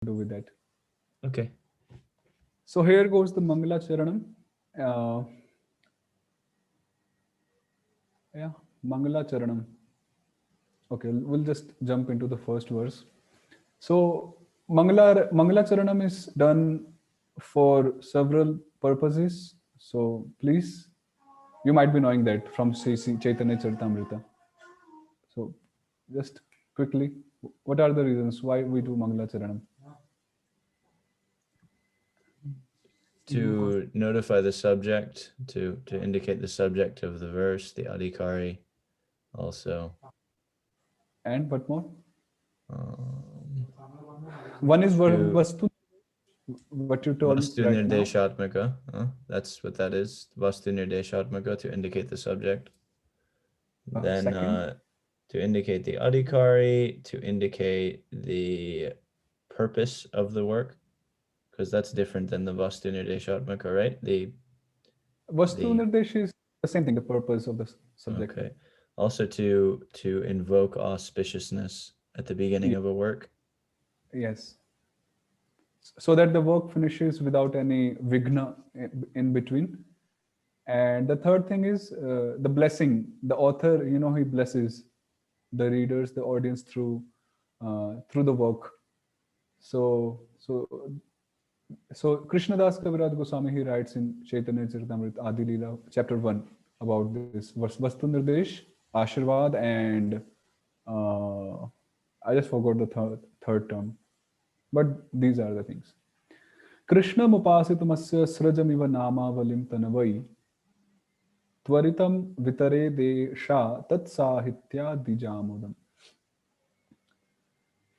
do with that. Okay. So here goes the Mangalacharanam. Uh, yeah, Mangalacharanam. Okay, we'll just jump into the first verse. So Mangalacharanam is done for several purposes. So please, you might be knowing that from Sri Chaitanya Charitamrita. So just quickly, what are the reasons why we do Mangalacharanam? To notify the subject, to indicate the subject of the verse, the adhikari, also. And what more? Um, One is to Vastu, what you told Vastu right now. Nirdeshatmaka. That's what that is. Vastu Nirdeshatmaka, to indicate the subject. Then Second, to indicate the adhikari, to indicate the purpose of the work, because that's different than the Vastu Nirdeshatmaka, right? Vastu The Nirdesh is the same thing, the purpose of the subject. Okay. Also to invoke auspiciousness at the beginning Ye- of a work. Yes. So that the work finishes without any vigna in between. And the third thing is the blessing. The author, he blesses the readers, the audience through the work. So so so Krishnadas Kaviraj Goswami, he writes in Chaitanya Charitamrita Adi Leela chapter 1 about this Vastu Nirdesh, Ashirvad, and uh, I just forgot the third term, but these are the things. Krishna mupasitamasya srajamiva namavalim tanavai tvaritam vitare desha tat sahitya dijamodam.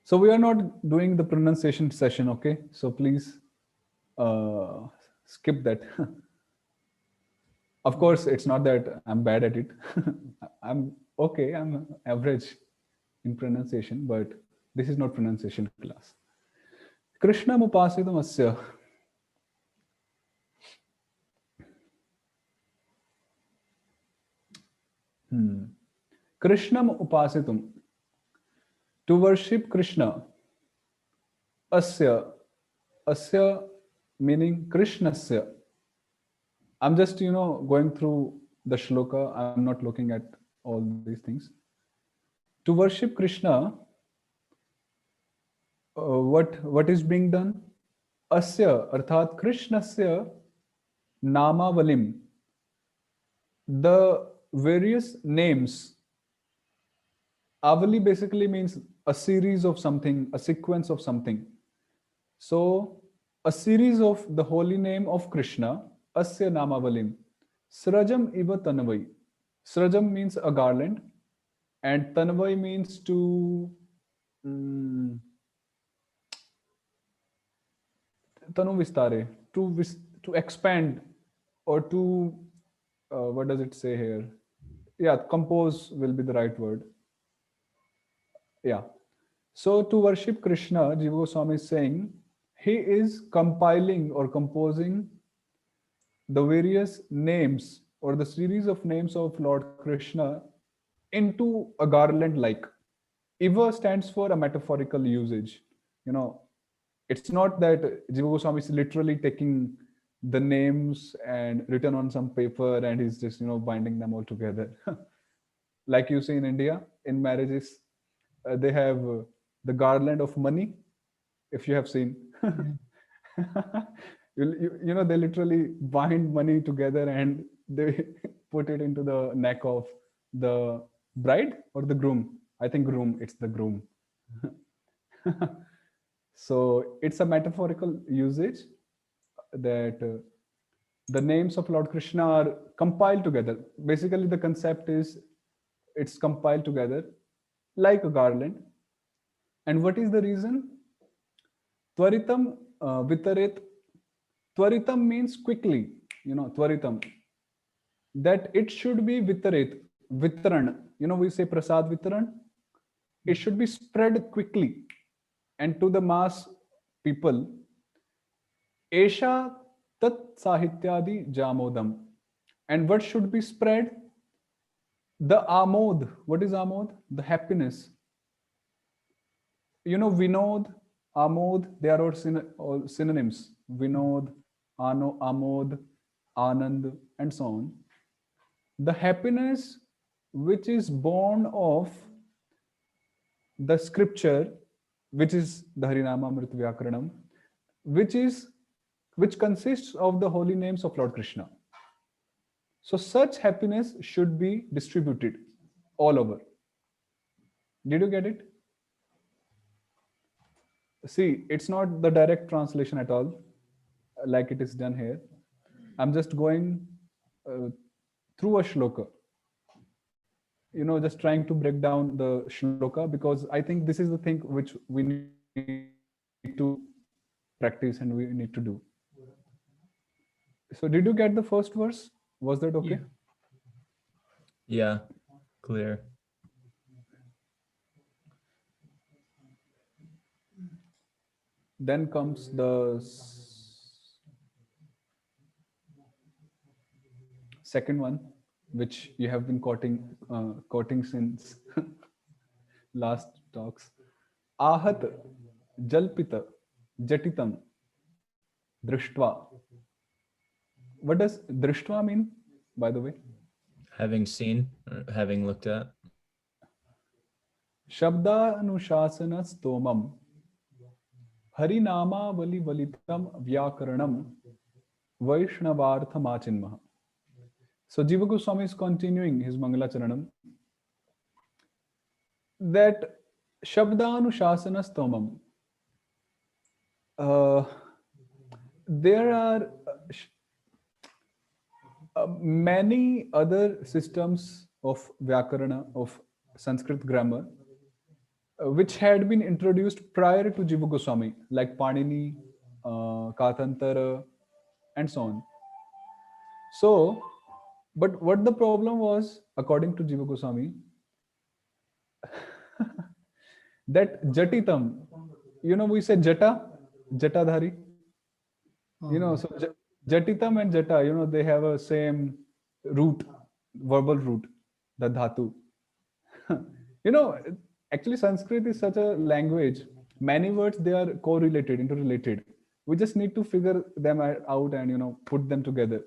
So we are not doing the pronunciation session, okay? So please uh, skip that. Of course, it's not that I'm bad at it. I'm okay, I'm average in pronunciation, but this is not pronunciation class. Krishna upasitam asya. Krishnam upasitum. To worship Krishna. Asya. Asya meaning Krishnasya. I'm just, going through the shloka. I'm not looking at all these things. To worship Krishna, what is being done? Asya arthat Krishnasya namavalim, the various names. Avali basically means a series of something, a sequence of something. So a series of the holy name of Krishna, asya namavalim, srajam iva tanavai. Srajam means a garland, and tanavai means to mm, tanu vistare, to expand, or to what does it say here? Yeah, compose will be the right word. Yeah. So to worship Krishna, Jiva Goswami is saying he is compiling or composing the various names or the series of names of Lord Krishna into a garland like. Iva stands for a metaphorical usage. You know, it's not that Jiva Goswami is literally taking the names and written on some paper and he's just, binding them all together. Like you see in India, in marriages, they have the garland of money, if you have seen. They literally bind money together and they put it into the neck of the bride or the groom. I think groom, it's the groom. So it's a metaphorical usage that the names of Lord Krishna are compiled together. Basically, the concept is it's compiled together like a garland. And what is the reason? Tvaritam vitaret. Tvaritam means quickly, tvaritam. That it should be vitaret, vitran. We say prasad vitran. It should be spread quickly and to the mass people. Esha tat sahityadi jamodam. And what should be spread? The amod. What is amod? The happiness. Vinod, Amod, they are all synonyms. Vinod, Amod, Anand, and so on. The happiness which is born of the scripture, which is the Harinamamrita vyakaranam, which is which consists of the holy names of Lord Krishna. So such happiness should be distributed all over. Did you get it? See, it's not the direct translation at all, like it is done here. I'm just going uh, through a shloka, just trying to break down the shloka, because I think this is the thing which we need to practice and we need to do. So, did you get the first verse? Was that okay? Yeah, clear. Then comes the second one, which you have been quoting since last talks. Ahat jalpita jatitam drishtva. What does drishtva mean, by the way? Having seen, having looked at. Shabdanushasana stomam harinama valitam vyakaranam vaishnavarthamachinmaha. So Jiva Goswami is continuing his Mangalacharanam that Shabdanushasana stomam. There are many other systems of Vyakarana, of Sanskrit grammar, which had been introduced prior to Jiva Goswami, like Panini, Katantara, and so on. So, but what the problem was, according to Jiva Goswami, that Jatitam, we say Jata, Jatadhari. So Jatitam and Jata, they have a same root, verbal root, the dhatu. you know, Actually, Sanskrit is such a language. Many words, they are correlated, interrelated. We just need to figure them out and, put them together.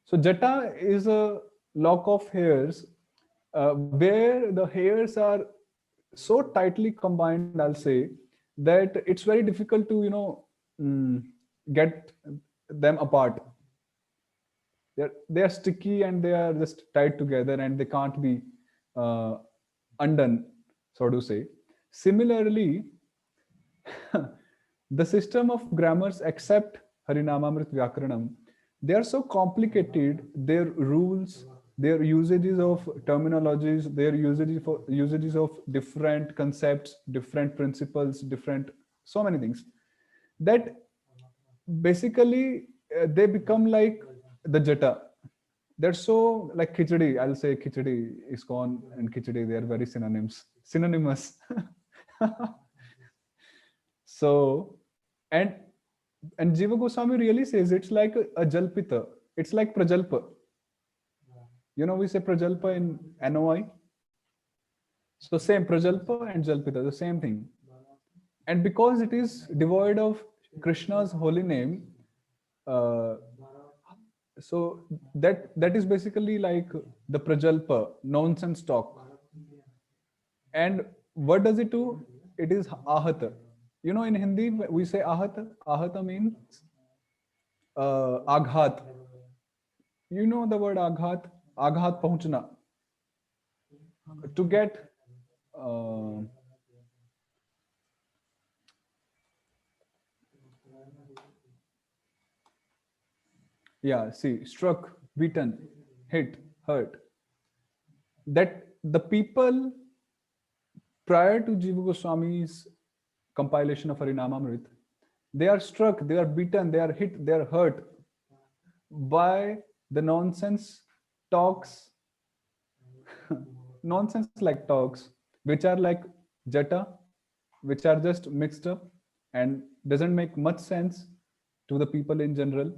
So Jata is a lock of hairs where the hairs are so tightly combined, I'll say, that it's very difficult to, get them apart. They are sticky and they are just tied together and they can't be undone, so to say. Similarly, the system of grammars except Harinamamrita Vyakaranam, they are so complicated, their rules, their usages of terminologies, their usages of different concepts, different principles, different so many things, that basically they become like the Jata. They're so like khichdi. I'll say khichdi, iskon, and khichdi. They are very synonymous. So, and Jiva Goswami really says it's like a jalpita. It's like prajalpa. We say prajalpa in NOI. So same prajalpa and jalpita, the same thing. And because it is devoid of Krishna's holy name, uh, so that is basically like the prajalpa, nonsense talk. And what does it do? It is ahata. In Hindi we say ahata. Ahata means aghat. You know the word aghat? Aghat pahunchna. To get see, struck, beaten, hit, hurt. That the people prior to Jiva Goswami's compilation of Harinamamrita, they are struck, they are beaten, they are hit, they are hurt by the nonsense talks, nonsense like talks, which are like Jata, which are just mixed up and doesn't make much sense to the people in general,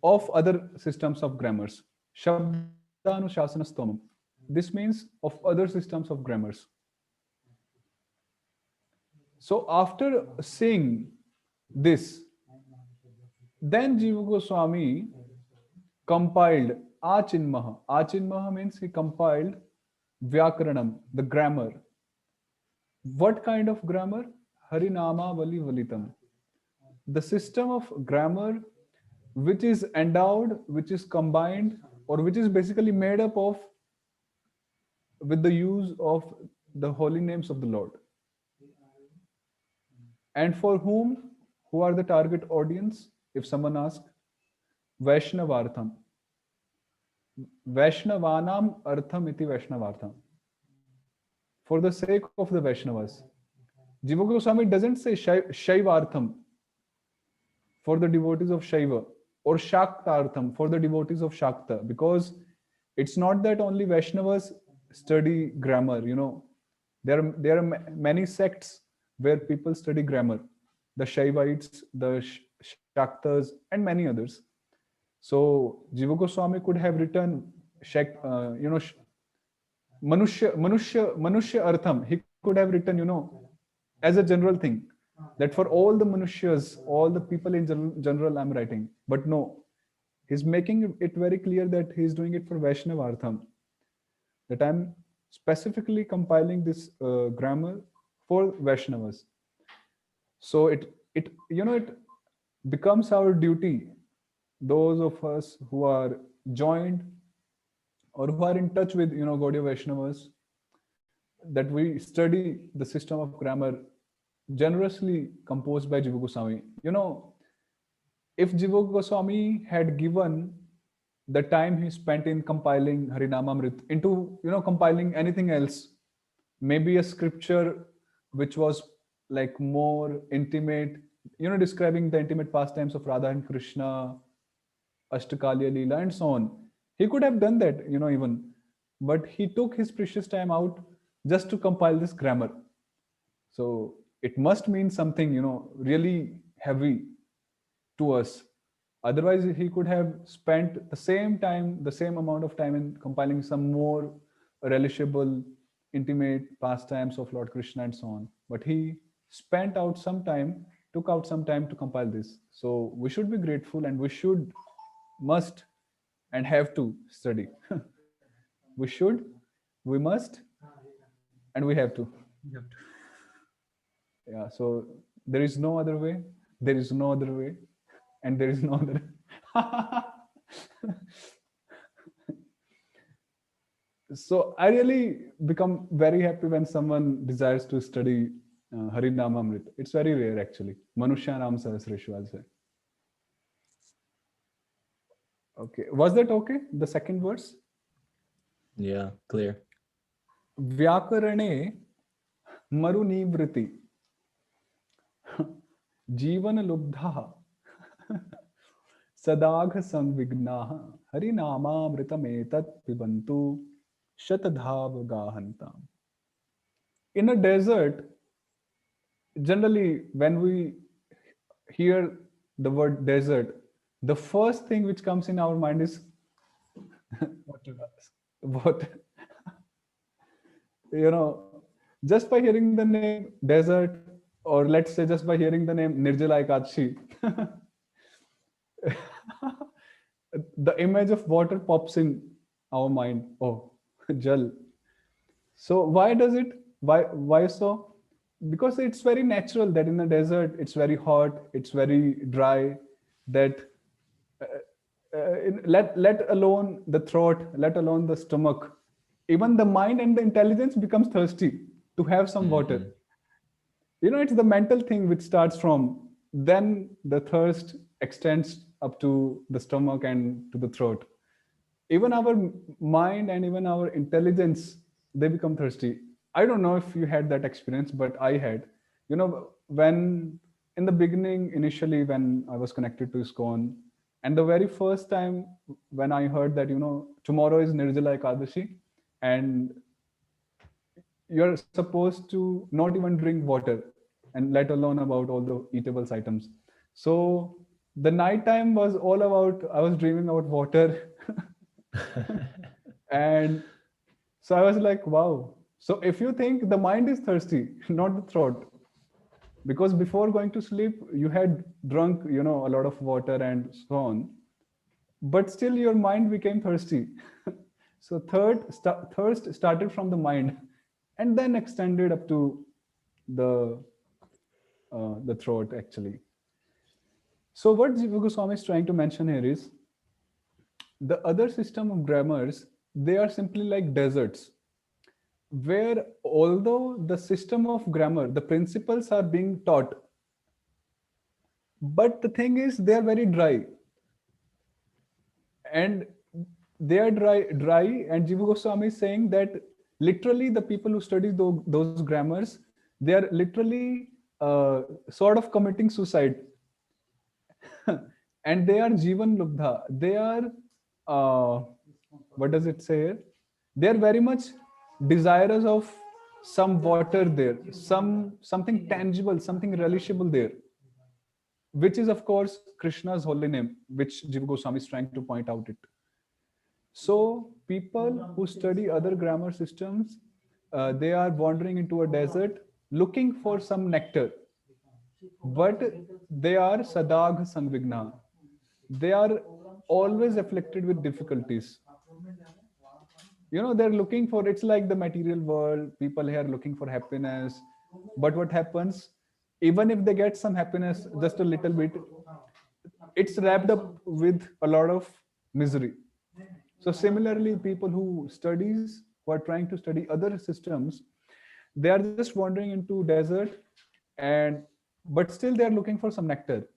of other systems of grammars. Shabdanushasana stomam. This means of other systems of grammars. So after seeing this, then Jiva Goswami compiled Achinmaha. Achinmaha means he compiled vyakaranam, the grammar. What kind of grammar? Harinama Vali Valitam. The system of grammar which is endowed, which is combined, or which is basically made up of with the use of the holy names of the Lord. And for whom? Who are the target audience? If someone asks, Vaishnavartham. Vaishnavanam artham iti Vaishnavartham. For the sake of the Vaishnavas. Jiva Goswami doesn't say Shaivartham for the devotees of Shaiva or Shaktartham for the devotees of Shakta, because it's not that only Vaishnavas study grammar. There are many sects where people study grammar, the Shaivites, the Shaktas, and many others. So Jiva Goswami could have written Manushya Artham. He could have written, as a general thing, that for all the Manushyas, all the people in general, I'm writing. But no, he's making it very clear that he's doing it for Vaishnava Artham. That I'm specifically compiling this grammar for Vaishnavas. So it becomes our duty, those of us who are joined or who are in touch with Gaudiya Vaishnavas, that we study the system of grammar generously composed by Jiva Goswami. If Jiva Goswami had given the time he spent in compiling Harinamamrita into compiling anything else, maybe a scripture which was like more intimate, describing the intimate pastimes of Radha and Krishna, Ashtakaliya Leela, and so on. He could have done that, even, but he took his precious time out just to compile this grammar. So it must mean something, really heavy to us. Otherwise, he could have spent the same time, the same amount of time in compiling some more relishable, intimate pastimes of Lord Krishna and so on. But he spent out some time, took out some time to compile this. So we should be grateful, and we should, must, and have to study. We should, we must, and we have to. Yeah, so there is no other way, there is no other way, and there is no other. So I really become very happy when someone desires to study Harinamamrita. It's very rare actually. Manushyanam Sahasreshu, I'll say. Okay, was that okay? The second verse? Yeah, clear. Vyakarane marunivriti Jeevan लुब्धः सदाघ संविघ्नाः हरिनामामृतमेतत् पिबन्तु शतधावगाहन्ताम्. In a desert, generally when we hear the word desert, the first thing which comes in our mind is what just by hearing the name desert, or let's say just by hearing the name Nirjala Ekadashi, the image of water pops in our mind. Oh, Jal. So why does it? Why so? Because it's very natural that in the desert it's very hot, it's very dry. That let alone the throat, let alone the stomach, even the mind and the intelligence becomes thirsty to have some water. It's the mental thing which starts from, then the thirst extends up to the stomach and to the throat. Even our mind and even our intelligence, they become thirsty. I don't know if you had that experience, but I had. When in the beginning, initially, when I was connected to ISKCON, and the very first time when I heard that, tomorrow is Nirjala Ekadashi, and you're supposed to not even drink water, and let alone about all the eatables items. So the night time was all about, I was dreaming about water. And so I was like, wow. So if you think the mind is thirsty, not the throat, because before going to sleep you had drunk, a lot of water and so on, but still your mind became thirsty. So thirst started from the mind and then extended up to the the throat actually. So what Jiva Goswami is trying to mention here is the other system of grammars, they are simply like deserts, where although the system of grammar, the principles are being taught, but the thing is they are very dry, and they are dry. And Jiva Goswami is saying that literally the people who study those grammars, they are literally sort of committing suicide. And they are Jivan Lubdha. They are, uh, what does it say here? They are very much desirous of some water there, something tangible, something relishable there, which is of course Krishna's holy name, which Jiva Goswami is trying to point out it. So people who study other grammar systems, they are wandering into a desert looking for some nectar, but they are sadagh sangvigna. They are always afflicted with difficulties. They're looking for, it's like the material world. People here looking for happiness, but what happens? Even if they get some happiness, just a little bit, it's wrapped up with a lot of misery. So similarly, people who are trying to study other systems, they are just wandering into desert, and but still they are looking for some nectar.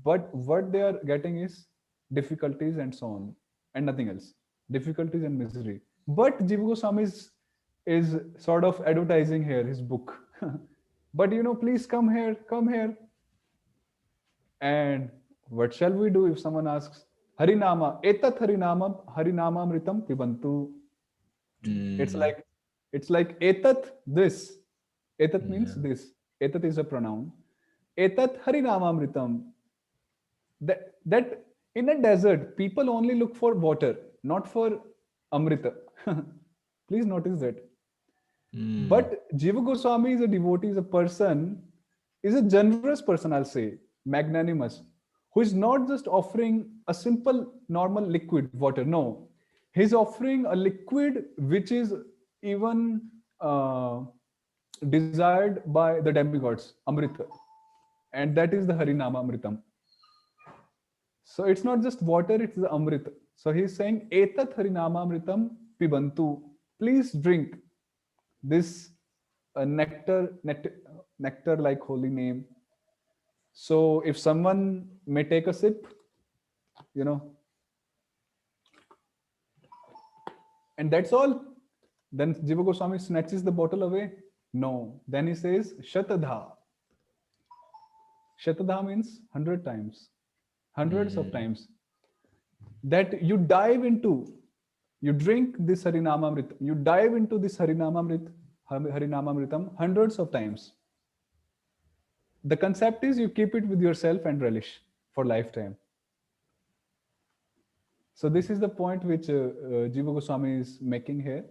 But what they are getting is difficulties and so on, and nothing else. Difficulties and misery. But Jiva Goswami is sort of advertising here his book. But please come here. And what shall we do if someone asks, Harinama, etat Harinamamritam pibantu. It's Mm, like etat this. Etat means yeah. this. Etat is a pronoun. Etat Harinamamritam. That in a desert, people only look for water, not for Amrita. Please notice that. Mm, But Jiva Goswami is a devotee, is a person, is a generous person, I'll say, magnanimous, who is not just offering a simple, normal liquid water. No, he's offering a liquid which is even uh, desired by the demigods, Amrita, and that is the Harinama Amritam. So it's not just water, it's the Amrit. So he's saying, Etat Harinama Amritam pibantu. Please drink this nectar like holy name. So if someone may take a sip, you know, and that's all, then Jiva Goswami snatches the bottle away. No, then he says Shatadha. Shatadha means 100 times, hundreds of mm, times. That you dive into, you drink this Harinamamrit, you dive into this Harinamamritam hundreds of times. The concept is you keep it with yourself and relish for lifetime. So this is the point which Jiva Goswami is making here.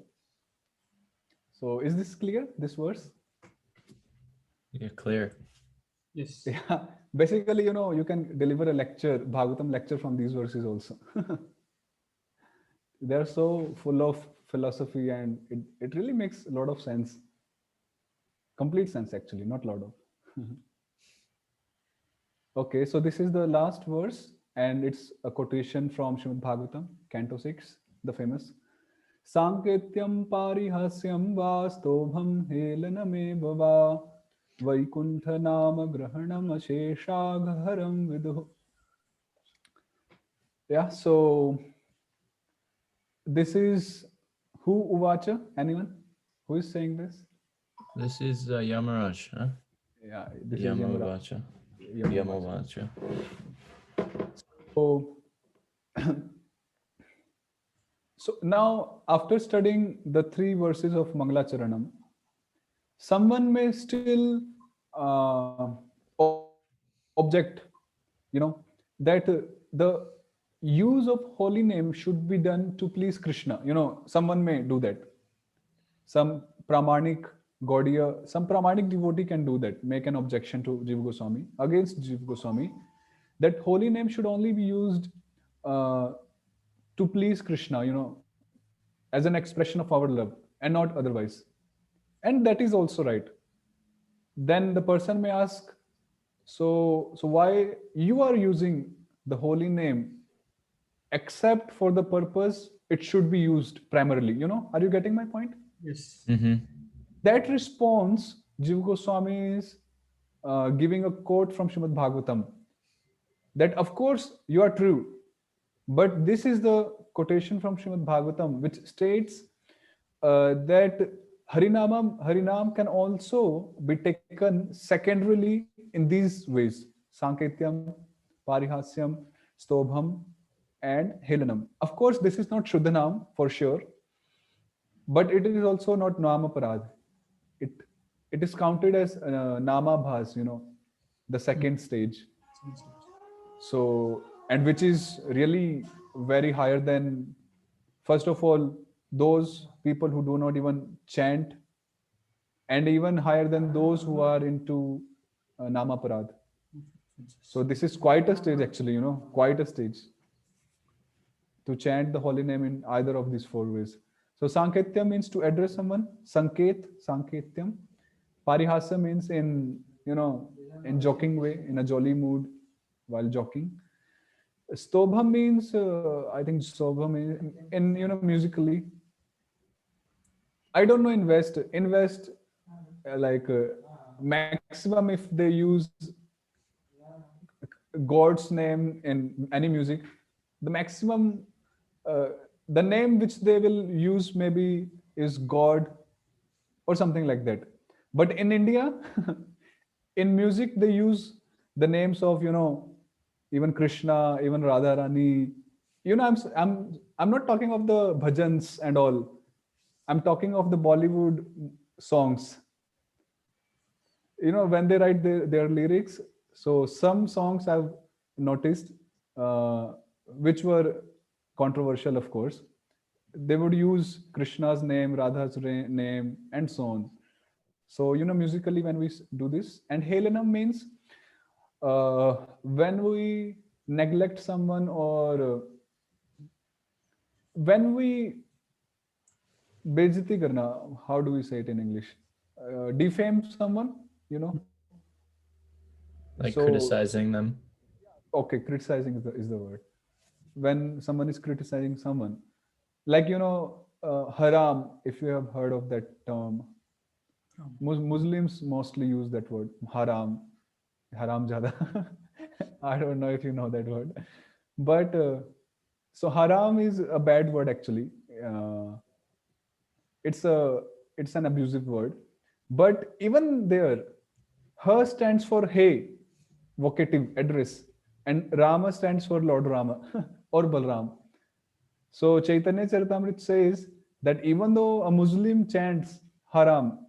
So is this clear, this verse? yeah, clear. Yes. Yeah. Basically, you can deliver a lecture, Bhagavatam lecture from these verses also. They're so full of philosophy, and it really makes a lot of sense. Complete sense, actually, not lot of. Okay, so this is the last verse, and it's a quotation from Srimad Bhagavatam, Canto 6, the famous. Sanketyam parihasyam vastobham helaname bhava vaikuntha nama grahanam asheshagharam viduh. Yeah, so this is who Uvacha? Anyone? Who is saying this? This is Yamaraj, huh? Yeah, this is Yamara. Yamavacha. Yamavacha. Yamavacha. So, so now after studying the three verses of Mangalacharanam, someone may still object, that the use of holy name should be done to please Krishna. Someone may do that. Some pramanic Gaudiya, some Pramanic devotee can do that, make an objection to Jiva Goswami, against Jiva Goswami, that holy name should only be used uh, to please Krishna, as an expression of our love and not otherwise. And that is also right. Then the person may ask, so why you are using the holy name except for the purpose it should be used primarily? Are you getting my point? Yes. Mm-hmm. That response, Jiva Goswami is giving a quote from Srimad Bhagavatam, that of course you are true, but this is the quotation from Srimad Bhagavatam which states that Harinam can also be taken secondarily in these ways: Sanketyam, Parihasyam, Stobham, and Helanam. Of course, this is not Shuddhanam for sure, but it is also not Namaparad. It it is counted as Namabhas, the second stage. So, and which is really very higher than, first of all, those people who do not even chant, and even higher than those who are into Namaparad. So this is quite a stage actually, quite a stage to chant the holy name in either of these four ways. So Sanketya means to address someone. Sanket, Sanketyam. Parihasa means in joking way, in a jolly mood while joking. Stobham means, I think Stobham in musically. I don't know in West. In West, like maximum if they use God's name in any music, the maximum, uh, the name which they will use maybe is God or something like that. But in India, in music they use the names of even Krishna, even Radha Rani. I'm not talking of the bhajans and all. I'm talking of the Bollywood songs. When they write their lyrics, so some songs I've noticed, uh, which were controversial, of course, they would use Krishna's name, Radha's name, and so on. So musically when we do this. And Helanam means when we neglect someone, or when we bejati karna, how do we say it in English, defame someone, Like so criticizing them. okay, criticizing is the word. When someone is criticizing someone, like haram, if you have heard of that term, Muslims mostly use that word, haram, haram jada. I don't know if you know that word, but so haram is a bad word actually. uh, it's a it's an abusive word, but even there, her stands for hey, vocative address, and Rama stands for Lord Rama or Balram. So Chaitanya Charitamrita says that even though a Muslim chants haram,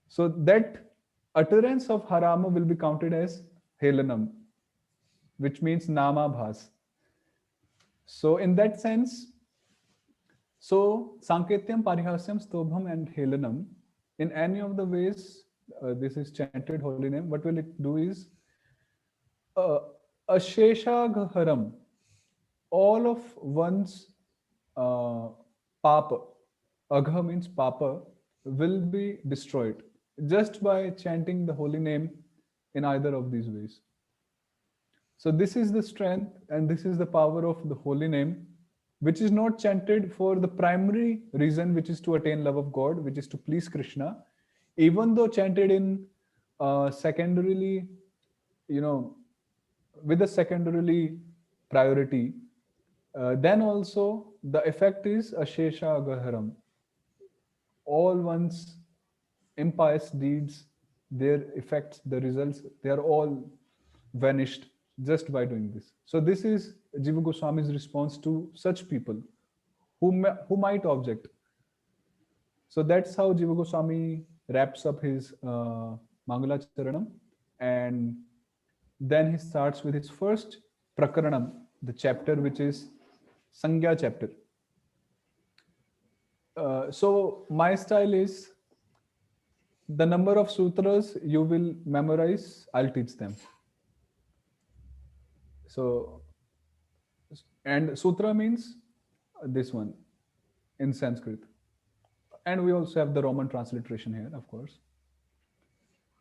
so that utterance of harama will be counted as helanam, which means nama bhas. So in that sense, so Sanketyam, Parihasyam, Stobham, and Helanam, in any of the ways this is chanted holy name, what will it do is uh, Asheshagharam, all of one's uh, papa, agha means papa, will be destroyed just by chanting the holy name in either of these ways. So this is the strength and this is the power of the holy name, which is not chanted for the primary reason, which is to attain love of God, which is to please Krishna, even though chanted in secondarily, you know, with a secondarily priority, then also the effect is Ashesha Agaharam. All one's impious deeds, their effects, the results, they are all vanished just by doing this. So this is Jiva Goswami's response to such people who might object. So that's how Jiva Goswami wraps up his Mangalacharanam, and then he starts with his first Prakaranam, the chapter which is Sangya chapter. So my style is The number of sutras you will memorize, I'll teach them. So, and sutra means this one in Sanskrit. And we also have the Roman transliteration here, of course,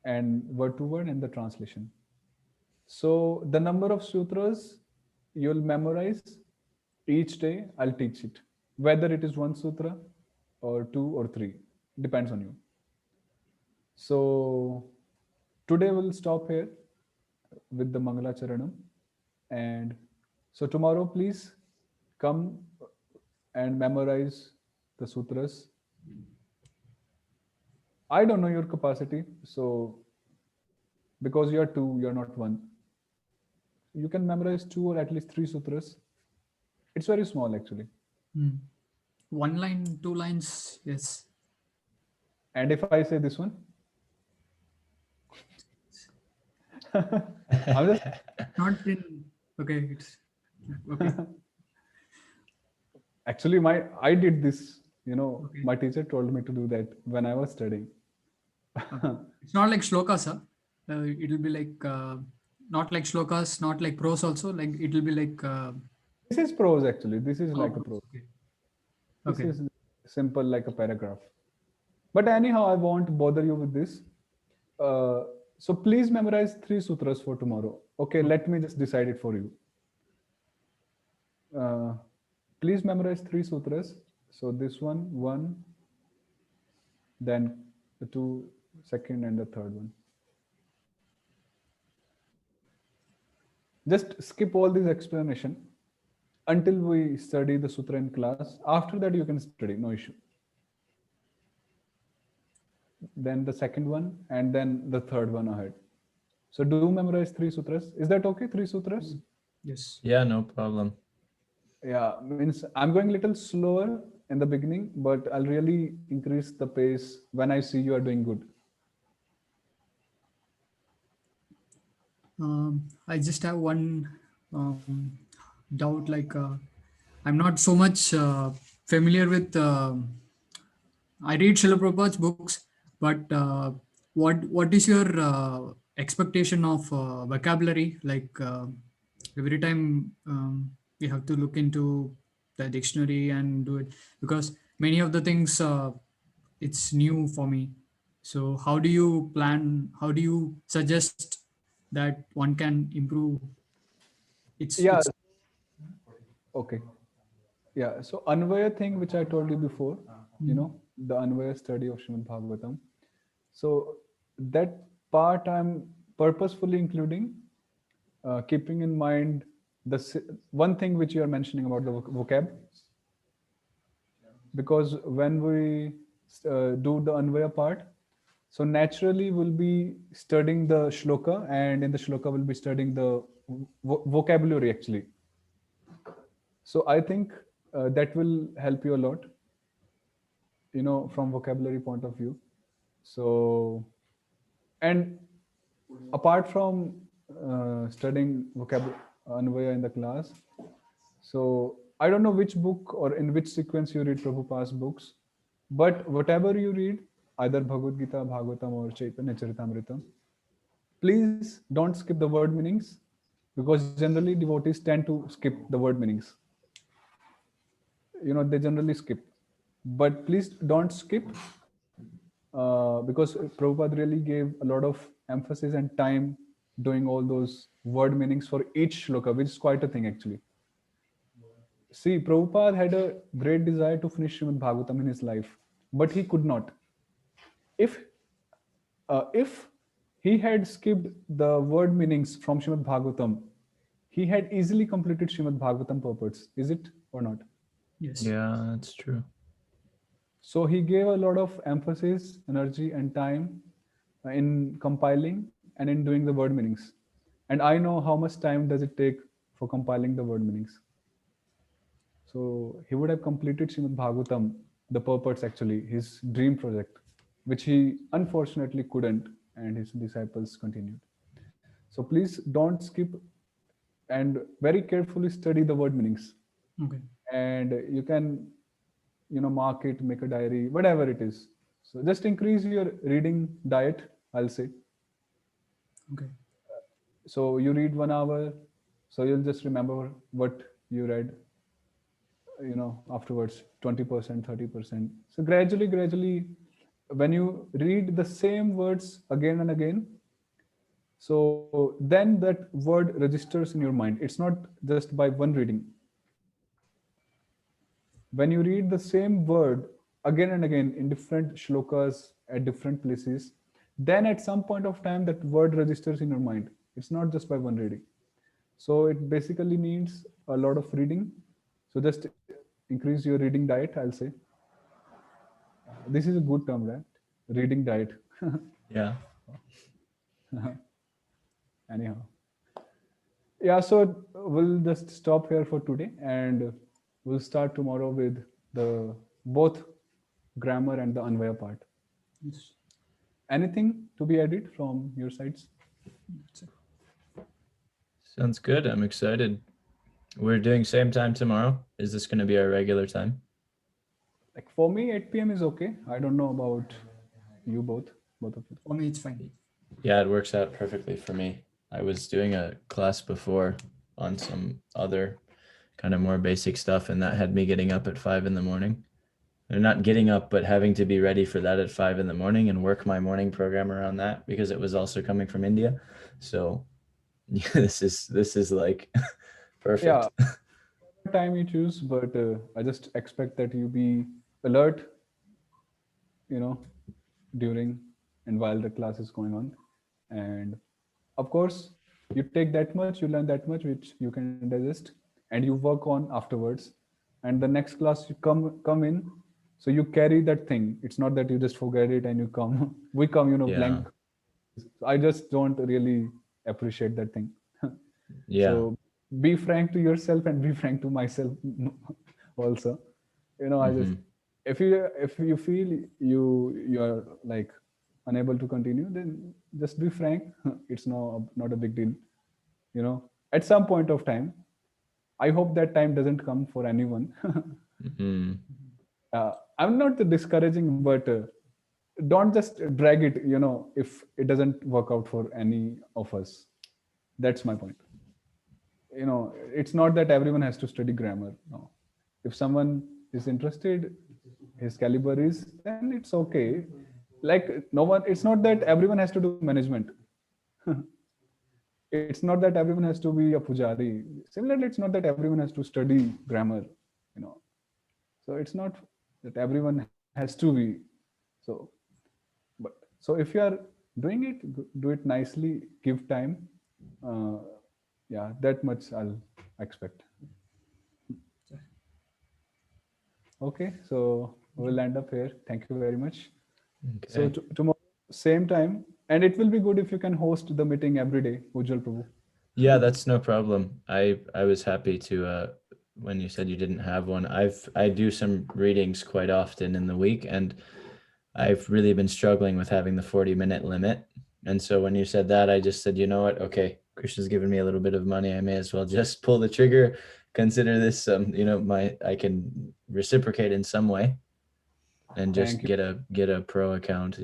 and word to word and the translation. So the number of sutras you'll memorize each day, I'll teach it. Whether it is one sutra or two or three, depends on you. So today we'll stop here with the Mangalacharanam. And so tomorrow, please come and memorize the sutras. I don't know your capacity, so because you're two, you're not one. You can memorize two or at least three sutras. It's very small actually. Hmm. One line, two lines, yes. And if I say this one, I'm just Not in. Okay, it's okay. actually I did this. Okay. My teacher told me to do that when I was studying. It's not like shlokas, huh? It'll be like not like shlokas, not like prose also. Like it'll be like. This is prose actually. This is like a prose. Okay. This Okay. is simple like a paragraph. But anyhow, I won't bother you with this. Uh, so please memorize three sutras for tomorrow. Okay, let me just decide it for you. Uh, please memorize three sutras. So this one, then the two, second, and the third one. Just skip all this explanation until we study the sutra in class. After that, you can study, no issue. Then the second one, and then the third one ahead. So do memorize three sutras. Is that okay? Three sutras? Yes. Yeah, no problem. Yeah, means I'm going a little slower in the beginning, but I'll really increase the pace when I see you are doing good. I just have one doubt. Like, I'm not so much familiar with. I read Srila Prabhupada's books, but what is your expectation of vocabulary? Like every time we have to look into the dictionary and do it because many of the things it's new for me. So how do you plan? How do you suggest that one can improve? Yeah, It's okay. Yeah, so Anvaya thing, which I told you before, the Anvaya study of Srimad Bhagavatam. So that part I'm purposefully including, keeping in mind one thing which you are mentioning about the vocab, because when we do the Anvaya part, so naturally we'll be studying the shloka, and in the shloka we'll be studying the vocabulary actually. So I think that will help you a lot, from vocabulary point of view. So, and apart from studying vocabulary Anvaya in the class, so I don't know which book or in which sequence you read Prabhupada's books, but whatever you read, either Bhagavad Gita, Bhagavatam, or Chaitanya Charitamrita, please don't skip the word meanings, because generally devotees tend to skip the word meanings. They generally skip, but please don't skip, because Prabhupada really gave a lot of emphasis and time doing all those word meanings for each shloka, which is quite a thing actually. See, Prabhupada had a great desire to finish Srimad Bhagavatam in his life, but he could not. If he had skipped the word meanings from Srimad Bhagavatam, he had easily completed Srimad Bhagavatam purports. Is it or not? yes. Yeah, that's true. So he gave a lot of emphasis, energy, and time in compiling and in doing the word meanings. And I know how much time does it take for compiling the word meanings. So he would have completed Srimad Bhagavatam, the purports actually, his dream project, which he unfortunately couldn't, and his disciples continued. So please don't skip and very carefully study the word meanings. Okay. And you can, mark it, make a diary, whatever it is. So just increase your reading diet, I'll say. Okay. So you read 1 hour, so you'll just remember what you read, afterwards, 20%, 30%. So gradually, when you read the same words again and again, so then that word registers in your mind. It's not just by one reading. When you read the same word again and again in different shlokas at different places, then at some point of time that word registers in your mind. It's not just by one reading. So it basically needs a lot of reading. So just increase your reading diet, I'll say. This is a good term, right? Reading diet. Yeah. Anyhow. Yeah, so we'll just stop here for today and we'll start tomorrow with the both grammar and the Anvaya part. Yes. Anything to be added from your sides? That's it. Sounds good. I'm excited. We're doing same time tomorrow. Is this going to be our regular time? Like for me, 8 p.m. is okay. I don't know about you both of you. For me, it's fine. Yeah, it works out perfectly for me. I was doing a class before on some other kind of more basic stuff, and that had me getting up at 5 in the morning. Or not getting up, but having to be ready for that at 5 in the morning and work my morning program around that because it was also coming from India. So yeah, this is like perfect. Yeah, time you choose, but I just expect that you be alert, you know, during and while the class is going on. And of course, you take that much, you learn that much, which you can digest, and you work on afterwards. And the next class you come in, so you carry that thing. It's not that you just forget it and you come. We come, Yeah. blank. I just don't really appreciate that thing. Yeah. So be frank to yourself and be frank to myself also. I just, Mhm. if you feel you're like unable to continue, then just be frank. It's not a big deal. At some point of time, I hope that time doesn't come for anyone. Mhm. I'm not discouraging, but don't just drag it, if it doesn't work out for any of us. That's my point. It's not that everyone has to study grammar. No. If someone is interested, his caliber is, then it's okay. Like no one, it's not that everyone has to do management. It's not that everyone has to be a pujari. Similarly, it's not that everyone has to study grammar. you know so it's not that everyone has to be. So but so if you are doing it, do it nicely, give time. uh, yeah, that much I'll expect. Okay, so we'll end up here. Thank you very much. So Okay. tomorrow, same time, and it will be good if you can host the meeting every day, Ujjwal Prabhu. Yeah, that's no problem. I was happy to when you said you didn't have one. I do some readings quite often in the week, and I've really been struggling with having the 40-minute limit. And so when you said that, I just said, you know what? Okay, Krishna's given me a little bit of money. I may as well just pull the trigger. Consider this, I can reciprocate in some way, and just Thank you. get a pro account.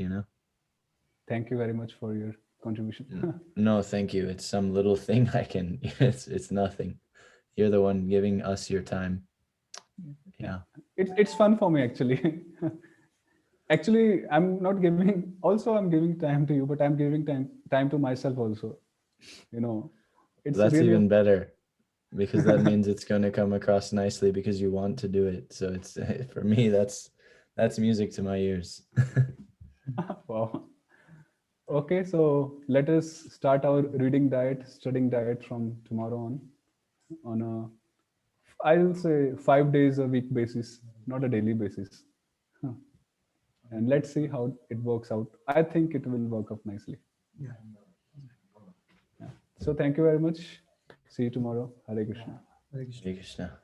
Thank you very much for your contribution. No, thank you. It's some little thing I can. It's nothing. You're the one giving us your time. Yeah. It's fun for me actually. Actually, I'm not giving. Also, I'm giving time to you, but I'm giving time to myself also. You know, it's That's really even better because that means it's going to come across nicely because you want to do it. So it's for me that's music to my ears. wow. Okay, so let us start our reading diet, studying diet from tomorrow on a, I'll say 5 days a week basis, not a daily basis. Huh. And let's see how it works out. I think it will work out nicely. Yeah. Yeah. So thank you very much. See you tomorrow. Hare Krishna. Hare Krishna. Hare Krishna.